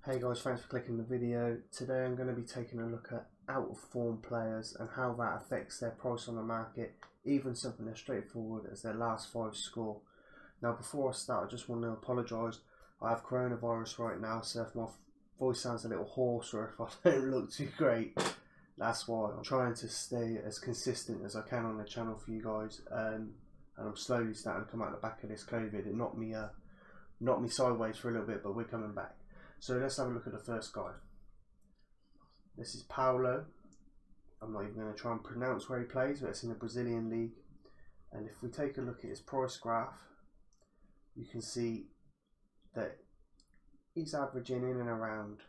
Hey guys, thanks for clicking the video. Today I'm going to be taking a look at out of form players and how that affects their price on the market, even something as straightforward as their last 5 score. Now before I start, I just want to apologise. I have coronavirus right now, so if my voice sounds a little hoarse or if I don't look too great, that's why. I'm trying to stay as consistent as I can on the channel for you guys, and I'm slowly starting to come out the back of this COVID. It knocked me sideways for a little bit, but we're coming back. So let's have a look at the first guy. This is Paulo. I'm not even going to try and pronounce where he plays, but it's in the Brazilian league. And if we take a look at his price graph, you can see that he's averaging in and around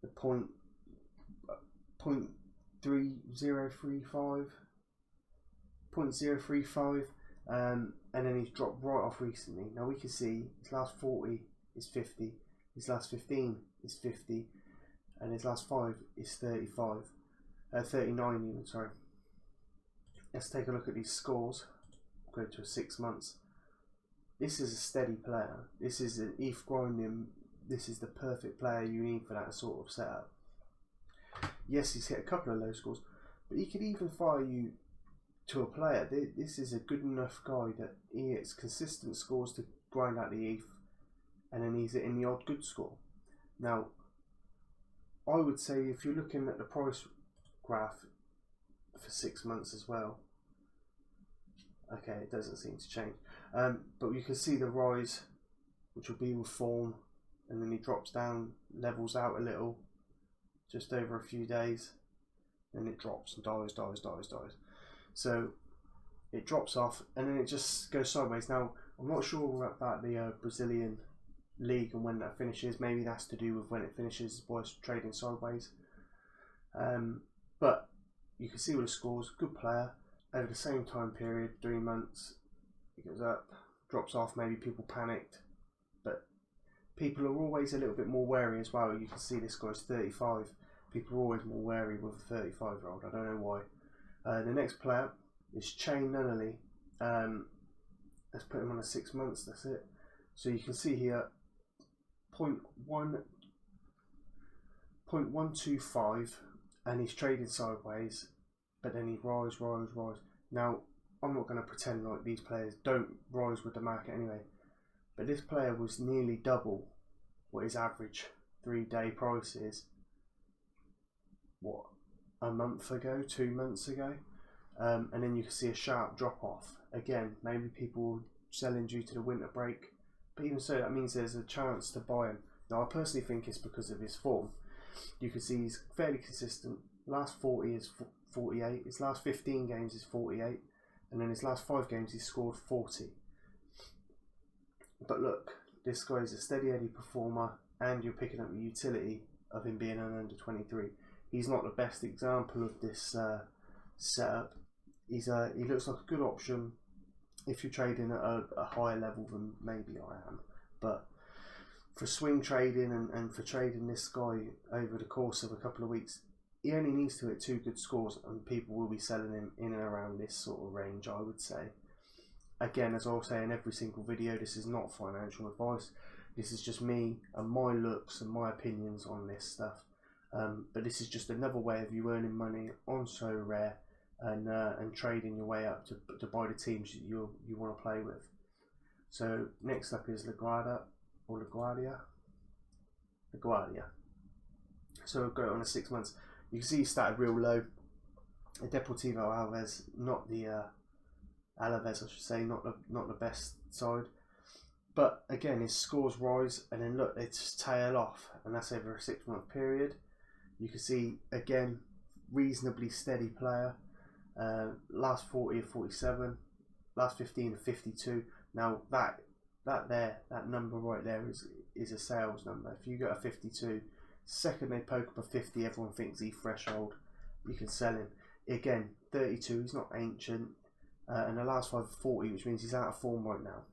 the point 0.3035, and then he's dropped right off recently. Now we can see his last 40 is 50, his last 15 is 50, and his last 5 is 39 even, sorry. Let's take a look at these scores. Go to 6 months. This is a steady player. This is an ETH grinding. This is the perfect player you need for that sort of setup. Yes, he's hit a couple of low scores, but he could even fire you to a player. This is a good enough guy that he hits consistent scores to grind out the ETH, and then he's in the odd good score. Now, I would say if you're looking at the price graph for 6 months as well, okay, it doesn't seem to change, but you can see the rise, which will be with form, and then he drops down, levels out a little, just over a few days, and it drops and dies. So it drops off, and then it just goes sideways. Now, I'm not sure about the Brazilian league and when that finishes. Maybe that's to do with when it finishes, why it's trading sideways. But you can see with the scores, good player. Over the same time period, 3 months, it goes up, drops off. Maybe people panicked, but people are always a little bit more wary as well. You can see this guy's 35. People are always more wary with a 35-year-old. I don't know why. The next player is Chain Nunnally. Let's put him on a 6 months. That's it. So you can see here 0.125, and he's trading sideways, but then he rise. Now, I'm not going to pretend like these players don't rise with the market anyway, but this player was nearly double what his average 3-day price is, what, a month ago, 2 months ago, and then you can see a sharp drop off. Again, maybe people selling due to the winter break, but even so, that means there's a chance to buy him. Now, I personally think it's because of his form. You can see he's fairly consistent. Last 40 is 48. His last 15 games is 48. And then his last 5 games he's scored 40. But look, this guy is a steady Eddie performer, and you're picking up the utility of him being an under 23. He's not the best example of this setup. He looks like a good option if you're trading at a higher level than maybe I am. But for swing trading and for trading this guy over the course of a couple of weeks, he only needs to hit 2 good scores and people will be selling him in and around this sort of range, I would say. Again, as I'll say in every single video, this is not financial advice. This is just me and my looks and my opinions on this stuff. But this is just another way of you earning money on Sorare and trading your way up to buy the teams you want to play with. So next up is Guardia. So we'll go on a 6 months. You can see he started real low. Deportivo Alaves, not the Alaves, I should say, not the best side. But again, his scores rise, and then look, they just tail off, and that's over a 6 month period. You can see again, reasonably steady player. Last 40 of 47, last 15 of 52. Now that number right there is a sales number. If you got a 52, second they poke up a 50, everyone thinks he's threshold, you can sell him. Again, 32, he's not ancient, and the last 5 40, which means he's out of form right now.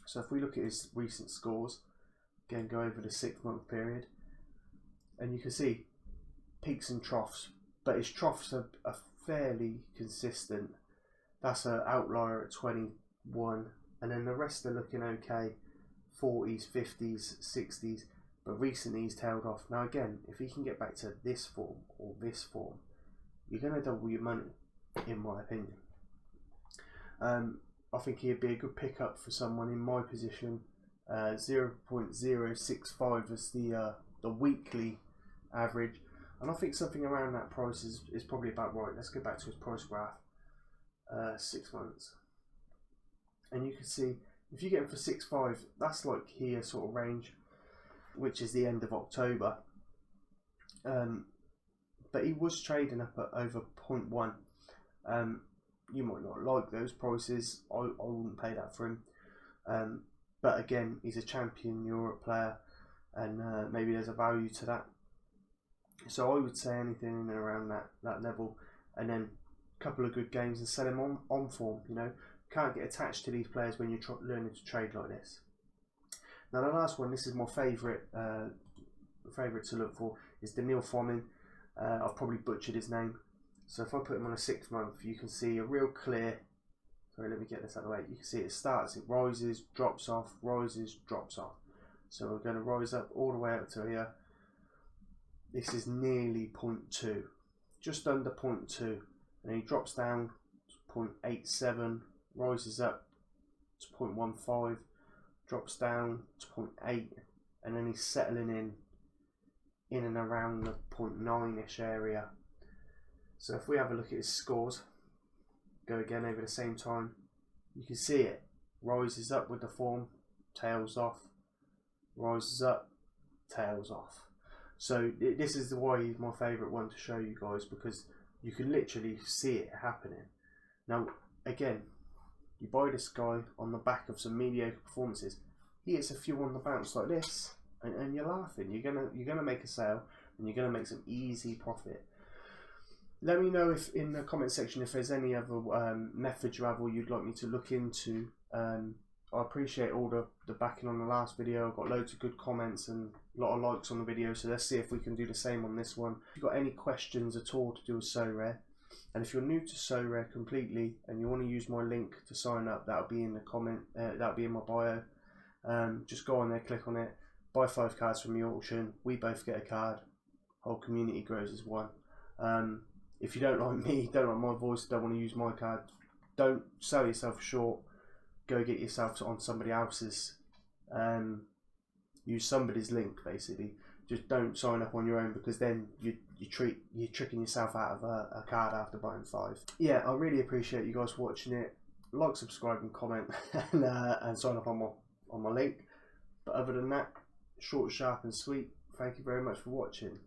So if we look at his recent scores, again go over the 6 month period, and you can see peaks and troughs, but his troughs are fairly consistent. That's an outlier at 21, and then the rest are looking okay. 40s, 50s, 60s, but recently he's tailed off. Now again, if he can get back to this form or this form, you're going to double your money, in my opinion. I think he'd be a good pickup for someone in my position. 0.065 is the weekly average, and I think something around that price is probably about right. Let's go back to his price graph. 6 months, and you can see if you get him for 6.5, that's like here sort of range, which is the end of October. But he was trading up at over 0.1. You might not like those prices. I wouldn't pay that for him. But again, he's a champion Europe player, and maybe there's a value to that. So I would say anything in and around that level, and then a couple of good games and sell him on form. You know, can't get attached to these players when you're learning to trade like this. Now the last one, this is my favourite to look for, is Demille. I've probably butchered his name. So if I put him on a 6 month, you can see a real clear. Sorry, let me get this out of the way. You can see it starts, it rises, drops off, rises, drops off. So we're going to rise up all the way up to here. This is nearly 0.2, just under 0.2, and he drops down to 0.87, rises up to 0.15, drops down to 0.8, and then he's settling in and around the 0.9-ish area. So if we have a look at his scores, go again over the same time, you can see it rises up with the form, tails off, rises up, tails off. So this is why he's my favourite one to show you guys, because you can literally see it happening. Now again, you buy this guy on the back of some mediocre performances, he hits a few on the bounce like this, and you're laughing. You're gonna make a sale, and you're gonna make some easy profit. Let me know if in the comment section if there's any other methods you have or you'd like me to look into. I appreciate all the backing on the last video. I've got loads of good comments and a lot of likes on the video, so let's see if we can do the same on this one. If you've got any questions at all to do with Sorare, and if you're new to Sorare completely and you want to use my link to sign up, that'll be in the comment, that'll be in my bio. Just go on there, click on it, buy 5 cards from the auction, we both get a card, whole community grows as one. If you don't like me, don't like my voice, don't want to use my card, don't sell yourself short. Go get yourself on somebody else's. Use somebody's link basically. Just don't sign up on your own, because then you're tricking yourself out of a card after buying 5. Yeah, I really appreciate you guys watching it. Like, subscribe, and comment, and sign up on my link. But other than that, short, sharp, and sweet. Thank you very much for watching.